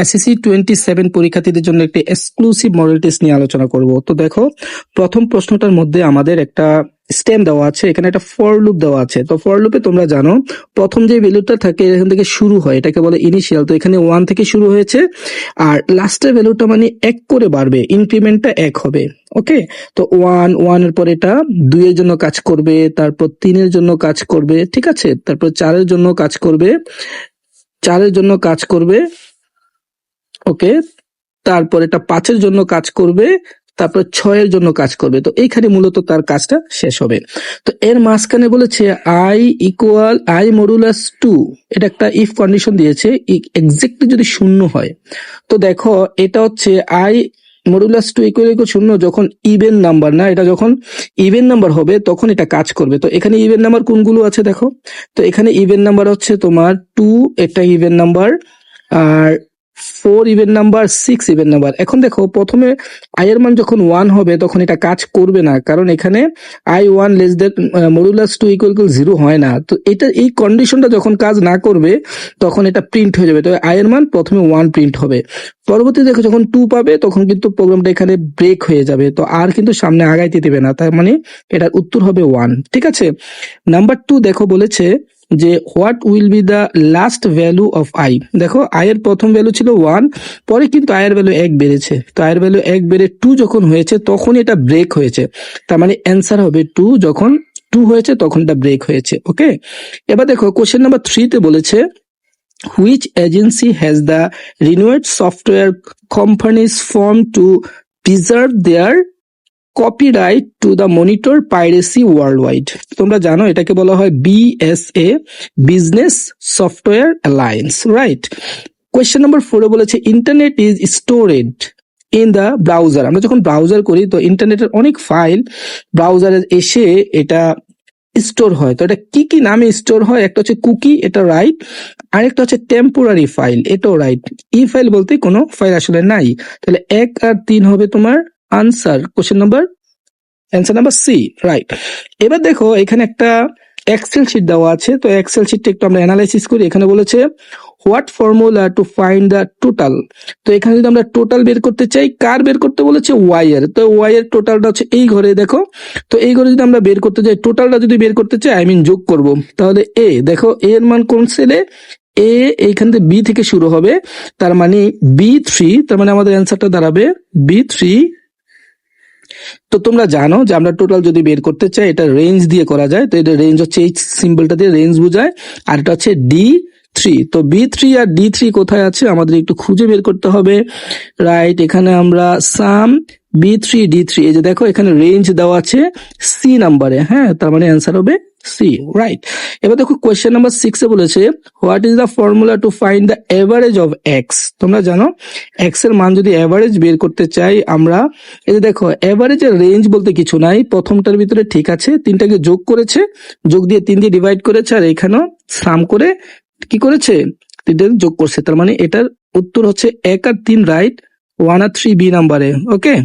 SSC 27 পরীক্ষার্থীদের জন্য একটি এক্সক্লুসিভ মডেল টেস্ট নিয়ে আলোচনা করব। তো দেখো, প্রথম প্রশ্নটার মধ্যে আমাদের একটা স্টেম দেওয়া আছে, এখানে একটা ফর লুপ দেওয়া আছে। তো ফর লুপে তোমরা জানো প্রথম যে ভ্যালুটা থাকে এখান থেকে শুরু হয়, এটাকে বলে ইনিশিয়াল। তো এখানে 1 থেকে শুরু হয়েছে, আর লাস্টের ভ্যালুটা মানে 1 করে বাড়বে, ইনক্রিমেন্টটা 1 হবে। ওকে, তো 1 এর পর এটা 2 এর জন্য কাজ করবে, তারপর 3 এর জন্য কাজ করবে, ঠিক আছে, তারপর 4 এর জন্য কাজ করবে, 4 এর জন্য কাজ করবে, ওকে, তারপর এটা 5 এর জন্য কাজ করবে, তারপর 6 এর জন্য কাজ করবে। তো এইখানে মূলত তার কাজটা শেষ হবে। তো এর মাঝখানে বলেছে i মডুলাস 2, এটা একটা ইফ কন্ডিশন দিয়েছে, এক্স্যাক্টলি যদি শূন্য হয়। তো দেখো, এটা হচ্ছে i মডুলাস 2 ইকুয়াল শূন্য যখন ইভেন নাম্বার, না, এটা যখন ইভেন নাম্বার হবে তখন এটা কাজ করবে। তো এখানে ইভেন নাম্বার কোনগুলো আছে দেখো, তো এখানে ইভেন নাম্বার হচ্ছে তোমার 2 একটা ইভেন নাম্বার, আর 4 ইভেন নাম্বার, 6 ইভেন নাম্বার। এখন দেখো, প্রথমে i এর মান যখন 1 হবে তখন এটা কাজ করবে না, কারণ এখানে i1 less than modulus 2 equal 0 হয় না। তো এটা এই কন্ডিশনটা যখন কাজ না করবে তখন এটা প্রিন্ট হয়ে যাবে। তো i এর মান প্রথমে 1 প্রিন্ট হবে, পরবর্তী দেখো যখন 2 পাবে তখন কিন্তু প্রোগ্রামটা এখানে ব্রেক হয়ে যাবে, তো আর কিন্তু সামনে আগাইতে দিবে না, তার মানে এটার উত্তর হবে 1। ঠিক আছে, নাম্বার 2 দেখো বলেছে যে what will be the last value of i। দেখো, i এর প্রথম ভ্যালু ছিল 1, পরে কিন্তু i এর ভ্যালু 1 বেড়েছে। তো i এর ভ্যালু 1 বেড়ে 2 যখন হয়েছে তখন এটা ব্রেক হয়েছে, তার মানে অ্যান্সার হবে 2। যখন 2 হয়েছে তখন এটা ব্রেক হয়েছে। ওকে, এবার দেখো কোশ্চেন নাম্বার 3 তে বলেছে which agency has the renewed software companies formed to preserve their copyright to the monitor piracy world wide. তোমরা জানো এটাকে বলা হয় BSA, business software alliance, right. Question number 4 বলেছে internet is storeyed in the browser. আমরা যখন browser করি তো ইন্টারনেটের অনেক ফাইল ব্রাউজারে এসে এটা স্টোর হয়। তো এটা কি কি নামে স্টোর হয়? একটা হচ্ছে কুকি, এটা রাইট, আরেকটা হচ্ছে টেম্পোরারি ফাইল, এটাও রাইট। ই ফাইল বলতে কোনো ফাইল আসলে নাই, তাহলে 1 আর 3 হবে তোমার answer, question number answer number C, right. এবার দেখো এখানে একটা এক্সেল শিট দেওয়া আছে, তো এক্সেল শিটটা একটু আমরা অ্যানালাইসিস করি। এখানে বলেছে what formula to find the total. তো এখানে যদি আমরা টোটাল বের করতে চাই, কার বের করতে বলেছে? ওয়াই এর। তো ওয়াই এর টোটালটা হচ্ছে এই ঘরে, দেখো, তো এই ঘরে যদি আমরা বের করতে চাই, টোটালটা যদি বের করতে চাই, যোগ করব, তাহলে এ, দেখো এ এর মান কোন সেলে? এ এইখান থেকে বি থেকে শুরু হবে, তার মানে B3, তার মানে আমাদের অ্যান্সারটা দাঁড়াবে B3। তো তোমরা জানো যে আমরা টোটাল যদি বের করতে চাই এটা রেঞ্জ দিয়ে করা যায়, তো এটা রেঞ্জ হচ্ছে এই সিম্বলটা দিয়ে রেঞ্জ বোঝায়, আর এটা হচ্ছে D3। তো B3 আর D3 কোথায় আছে আমাদের একটু খুঁজে বের করতে হবে, রাইট। এখানে আমরা সাম B3 D3, এই যে দেখো এখানে রেঞ্জ দেওয়া আছে সি নাম্বারে, হ্যাঁ, তার মানে অ্যান্সার হবে সি, রাইট। এবার দেখো কোয়েশ্চেন নাম্বার 6 এ বলেছে what is the formula to find the average of x. তোমরা জানো এক্স এর মান যদি এভারেজ বের করতে চাই আমরা, এই যে দেখো এভারেজের রেঞ্জ বলতে কিছু নাই, প্রথমটার ভিতরে ঠিক আছে, তিনটাকে যোগ করেছে, যোগ দিয়ে 3 দিয়ে ডিভাইড করেছে, আর এখানেও সাম করে কি করেছে, 3 যোগ করছে, তার মানে এটার উত্তর হচ্ছে 1 আর 3, রাইট, 1 আর 3 বি নাম্বারে। ওকে,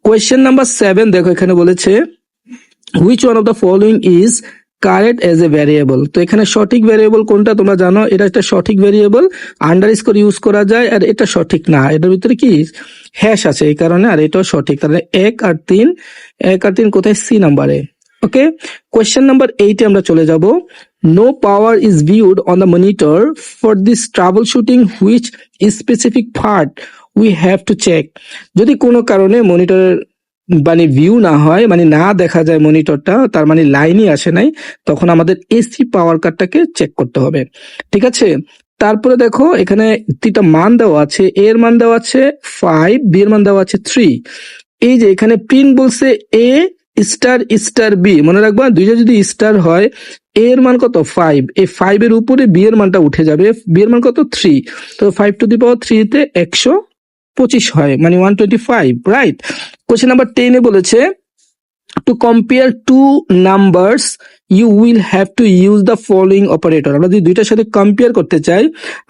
কোয়েশ্চেন নাম্বার 7 দেখো এখানে বলেছে which one of the following is correct as a variable। তো এখানে সঠিক ভ্যারিয়েবল কোনটা তোমরা জানো, এটা একটা সঠিক ভ্যারিয়েবল, আন্ডারস্কোর ইউজ করা যায়, আর এটা সঠিক না, এটার ভিতরে কি হ্যাশ আছে এই কারণে, আর এটাও সঠিক, তাহলে 1 আর 3 কোথায়? সি নাম্বারে। ওকে, কোয়েশ্চেন নাম্বার 8 এ আমরা চলে যাব। No power is viewed on the monitor for this troubleshooting which specific part we have to check. যদি কোনো কারণে মনিটরের মানে ভিউ না হয়, মানে না দেখা যায় মনিটরটা, তার মানে লাইনই আসে নাই, তখন আমাদের এসি পাওয়ার কার্ডটাকে চেক করতে হবে। ঠিক আছে, তারপরে দেখো এখানে 3টা মান দেওয়া আছে, এ এর মান দেওয়া আছে 5, বি এর মান দেওয়া আছে 3। এই যে এখানে প্রিন্ট বলছে এ স্টার স্টার বি, মনে রাখবা দুইটা যদি স্টার হয়, এ এর মান কত? 5, এই 5 এর উপরে বি এর মানটা উঠে যাবে, বি এর মান কত? 3, তো 5 টু দি পাওয়ার 3 তে 125 হয়, মানে 125, রাইট। কোশ্চেন নাম্বার 10 এ বলেছে to compare two numbers you will have to use the following operator. আমরা যদি দুইটার সাথে কম্পেয়ার করতে চাই,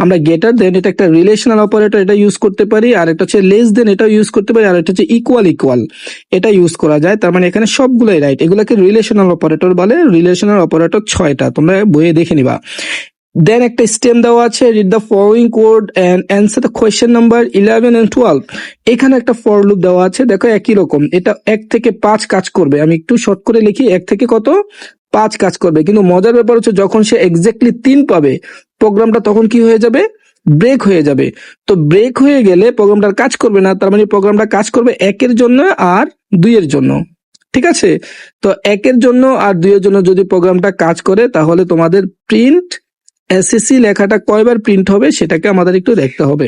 আমরা গ্রেটার দেন, এটা একটা রিলেশনাল অপারেটর, এটা ইউজ করতে পারি, আর একটা হচ্ছে লেস দেন, এটা ইউজ করতে পারি, আর একটা হচ্ছে ইকুয়াল ইকুয়াল, এটা ইউজ করা যায়। তার মানে এখানে সবগুলোই রাইট, এগুলোকে রিলেশনাল অপারেটর বলে। রিলেশনাল অপারেটর 6টা, তোমরা বইয়ে দেখে নিবা। দেন একটা স্টেম দেওয়া আছে, read the following code end answer the question number 11 and 12। এখানে একটা ফর লুপ দেওয়া আছে, দেখো একই রকম, এটা 1 থেকে 5 কাজ করবে। আমি একটু শর্ট করে লিখি, 1 থেকে কত 5 কাজ করবে, কিন্তু মজার ব্যাপার হচ্ছে যখন সে এক্স্যাক্টলি 3 পাবে প্রোগ্রামটা তখন কি হয়ে যাবে, ব্রেক হয়ে যাবে। তো ব্রেক হয়ে গেলে প্রোগ্রামটা কাজ করবে না, তার মানে প্রোগ্রামটা কাজ করবে 1 এর জন্য আর 2 এর জন্য, ঠিক আছে। তো 1 এর জন্য আর 2 এর জন্য যদি প্রোগ্রামটা কাজ করে তাহলে তোমাদের প্রিন্ট এসএসসি লেখাটা কয়বার প্রিন্ট হবে সেটাকে আমাদের একটু দেখতে হবে।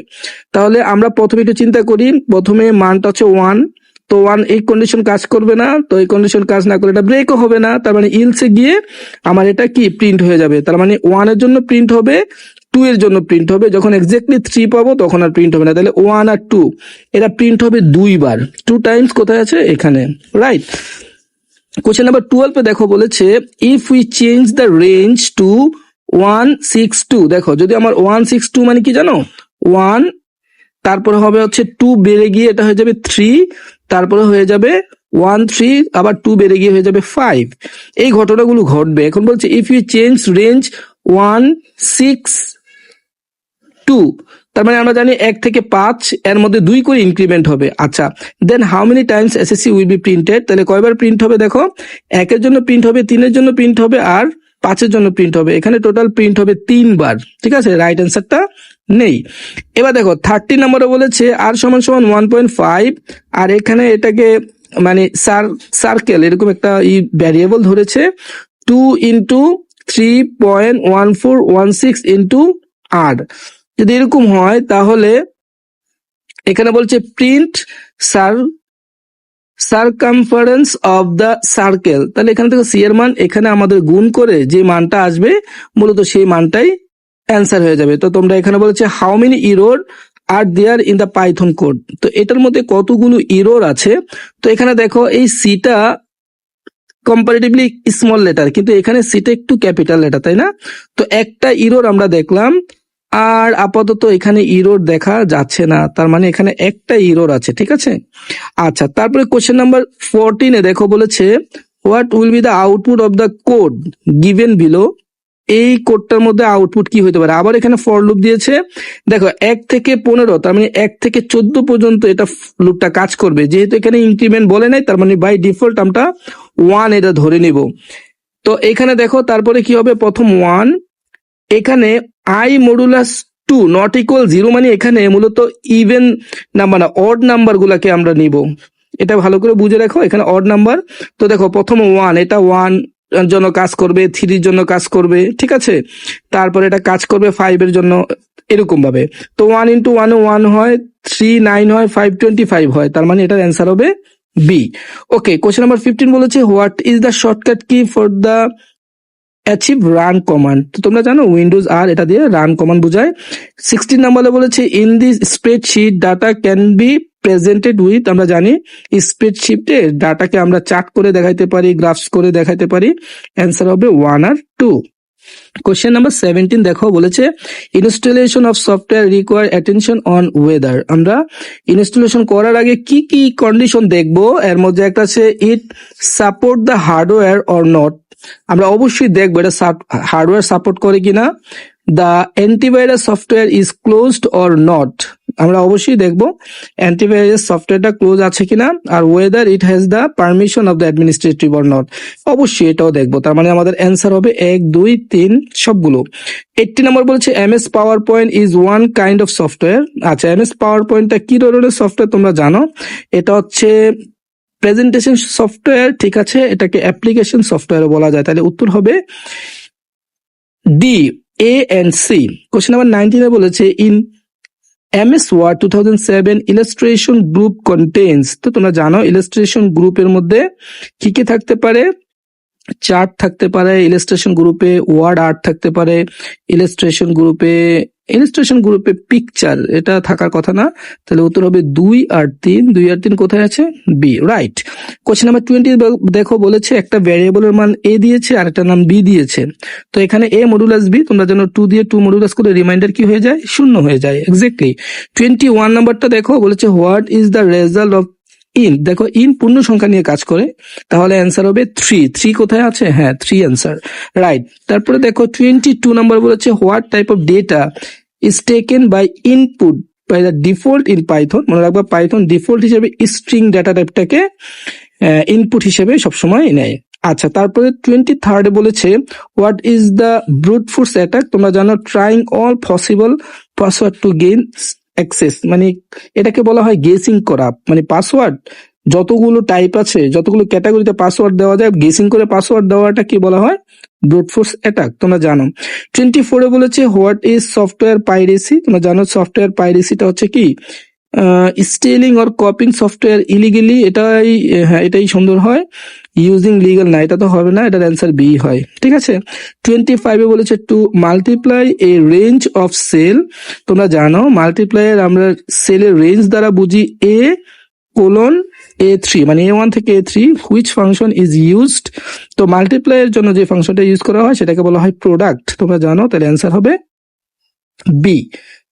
তাহলে আমরা প্রথমে একটু চিন্তা করি, প্রথমে মানটা হচ্ছে 1, তো 1 এই কন্ডিশন কাজ করবে না, তো এই কন্ডিশন কাজ না করে এটা ব্রেকও হবে না, তার মানে ইলসে গিয়ে আমার এটা কি প্রিন্ট হয়ে যাবে। তার মানে 1 এর জন্য প্রিন্ট হবে, 2 এর জন্য প্রিন্ট হবে, যখন এক্স্যাক্টলি 3 পাবো তখন আর প্রিন্ট হবে না। তাহলে 1 আর 2 এটা প্রিন্ট হবে 2 বার, 2 টাইমস কোথায় আছে এখানে, রাইট। কোশ্চেন নাম্বার 12 এ দেখো বলেছে if we change the range to 162। দেখো যদি আমার 162 মানে কি জানো, 1, তারপরে হবে হচ্ছে 2 বেড়ে গিয়ে এটা হয়ে যাবে 3, তারপরে হয়ে যাবে 1 3, আবার 2 বেড়ে গিয়ে হয়ে যাবে 5। এই ঘটনাগুলো ঘটবে। এখন বলছে ইফ ইউ চেঞ্জ রেঞ্জ 162, তার মানে আমরা জানি 1 থেকে 5 এর মধ্যে 2 করে ইনক্রিমেন্ট হবে। আচ্ছা, then how many times SSC will be printed, তাহলে কয়বার প্রিন্ট হবে, দেখো 1 এর জন্য প্রিন্ট হবে, 3 এর জন্য প্রিন্ট হবে, আর 5 এর জন্য প্রিন্ট হবে। এখানে টোটাল প্রিন্ট হবে 3 বার, ঠিক আছে, রাইট অ্যান্সারটা নেই। এবার দেখো 30 নম্বরে বলেছে আর সমান সমান 1.5, আর এখানে এটাকে মানে সার্কেল এরকম একটা ভ্যারিয়েবল ধরেছে 2 ইন্টু 3.1416 ইন্টু আর। যদি এরকম হয় তাহলে এখানে বলছে print circumference of the circle. তাহলে এখানে থেকে সি এর মান এখানে আমাদের গুণ করে যে মানটা আসবে মূলত সেই মানটাই অ্যান্সার হয়ে যাবে। তো তোমরা এখানে বলেছে how many error are there in the Python code, তো এটার মধ্যে কতগুলো ইরর আছে। তো এখানে দেখো এই সিটা কম্পারেটিভলি স্মল লেটার, কিন্তু এখানে সিটা একটু ক্যাপিটাল লেটার, তাই না। তো একটা ইরর আমরা দেখলাম, আর আপাতত এখানে ইরর দেখা যাচ্ছে না, তার মানে এখানে একটা ইরর আছে, ঠিক আছে। আচ্ছা, তারপরে কোশ্চেন নাম্বার 14 এ দেখো বলেছে what will be the output of the code given below. এই কোডটার মধ্যে আউটপুট কি হতে পারে, আবার এখানে ফর লুপ দিয়েছে। দেখো 1 থেকে 15, তার মানে 1 থেকে 14 পর্যন্ত এটা লুপটা কাজ করবে। যেহেতু এখানে ইনক্রিমেন্ট বলে নাই, তার মানে বাই ডিফল্ট আমরা 1 এটা ধরে নিব। তো এখানে দেখো তারপরে কি হবে, প্রথম 1, এখানে i মডুলাস 2 নট ইকুয়াল 0, মানে এখানে মূলত ইভেন নাম্বার না অড নাম্বার গুলাকে আমরা নিব। এটা ভালো করে বুঝে রাখো, এখানে অড নাম্বার। তো দেখো প্রথম 1, এটা 1 এর জন্য কাজ করবে, 3 এর জন্য কাজ করবে, ঠিক আছে। তারপরে এটা কাজ করবে 5 এর জন্য, এরকম ভাবে। তো 1 ইন্টু 1 1 হয়, 3 9 হয়, 5 25 হয়, তার মানে এটার অ্যান্সার হবে বি। ওকে, কোশ্চেন নাম্বার 15 বলেছে what is the shortcut key for the achieve run command. তো তোমরা জানো উইন্ডোজ আর এটা দিয়ে রান কমান্ড বোঝায়। 16 নম্বরে বলেছে in this spreadsheet data can be presented with. আমরা জানি স্প্রেডশিটে ডাটাকে আমরা চার্ট করে দেখাইতে পারি, গ্রাফস করে দেখাইতে পারি। অ্যান্সার হবে 1 আর 2। কোশ্চেন নাম্বার 17 দেখো বলেছে installation of software require attention on weather. আমরা ইনস্টলেশন করার আগে কি কি কন্ডিশন দেখবো, এর মধ্যে একটা আছে it support the hardware or not. আমরা অবশ্যই দেখবো এটা হার্ডওয়্যার সাপোর্ট করে কিনা। The antivirus software is closed or not, আমরা অবশ্যই দেখবো অ্যান্টিভাইরাস সফটওয়্যারটা ক্লোজ আছে কিনা। আর whether it has the permission of the administrative or not, অবশ্যই এটাও দেখবো। তার মানে আমাদের অ্যান্সার হবে 1 2 3 সবগুলো। 80 নম্বর বলছে MS power point is one kind of software. আচ্ছা, এমএস পাওয়ার পয়েন্টটা কি ধরনের সফটওয়্যার তোমরা জানো, এটা হচ্ছে প্রেজেন্টেশন সফটওয়্যার, ঠিক আছে, এটাকে অ্যাপ্লিকেশন সফটওয়্যার বলা যায়। তাহলে উত্তর হবে D, A and C. Question number 19 বলেছে in MS Word 2007 illustration group contains. তো তোমরা জানো ইলাস্ট্রেশন গ্রুপের মধ্যে কি কি থাকতে পারে, চার্ট থাকতে পারে, ইলাস্ট্রেশন গ্রুপে ওয়ার্ড আর্ট থাকতে পারে, ইলাস্ট্রেশন গ্রুপে পিকচার, এটা থাকার কথা না। তাহলে উত্তর হবে 2 আর 3। 2 আর 3 কোথায় আছে, বি, রাইট। কোশ্চেন নাম্বার 20 দেখো বলেছে একটা ভ্যারিয়েবলের মান এ দিয়েছে আর একটা নাম বি দিয়েছে। তো এখানে এ মডুলাস বি, তোমরা জানো 2 দিয়ে 2 মডুলাস করে রিমাইন্ডার কি হয়ে যায়, 0 হয়ে যায়, এক্স্যাক্টলি। 21 নাম্বারটা দেখো বলেছে what is the result of in, দেখো ইন পূর্ণ সংখ্যা নিয়ে কাজ করে, তাহলে অ্যান্সার হবে 3। 3 কোথায় আছে? হ্যাঁ 3 অ্যান্সার, রাইট। তারপরে দেখো 22 নাম্বার বলেছে what type of data is taken by input by the default in Python. মনে রাখবা পাইথন ডিফল্ট হিসেবে স্ট্রিং ডেটা টাইপটাকে ইনপুট হিসেবে সবসময় নেয়। আচ্ছা, তারপরে 23 বলেছে what is the brute force attack. তোমরা জানো trying all possible password to gain access, মানে এটাকে বলা হয় গেসিং করা, মানে পাসওয়ার্ড যতগুলো টাইপ আছে, যতগুলো ক্যাটাগরিতে পাসওয়ার্ড দেওয়া যায়, গেসিং করে পাসওয়ার্ড দেওয়াটা কি বলা হয়? ব্রুট ফোর্স অ্যাটাক, তোমরা জানো। 24 বলেছে হোয়াট ইজ সফটওয়্যার পাইরেসি। তোমরা জানো সফটওয়্যার পাইরেসিটা হচ্ছে কি stealing or copying software illegally, এটাই হ্যাঁ এটাই সুন্দর হয়। ইউজিং লিগাল না, এটা তো হবে না, এটার অ্যান্সার বি হয়, ঠিক আছে। 25 বলেছে to multiply a range of cell. তোমরা জানো মাল্টিপ্লাইয়ের আমরা সেলের রেঞ্জ দ্বারা বুঝি এ কোলন A3, মানে A1 থেকে A3, which function is used. তো মাল্টিপ্লাইয়ের জন্য যে ফাংশনটা ইউজ করা হয় সেটাকে বলা হয় প্রোডাক্ট, তোমরা জানো, তাহলে অ্যান্সার হবে বি।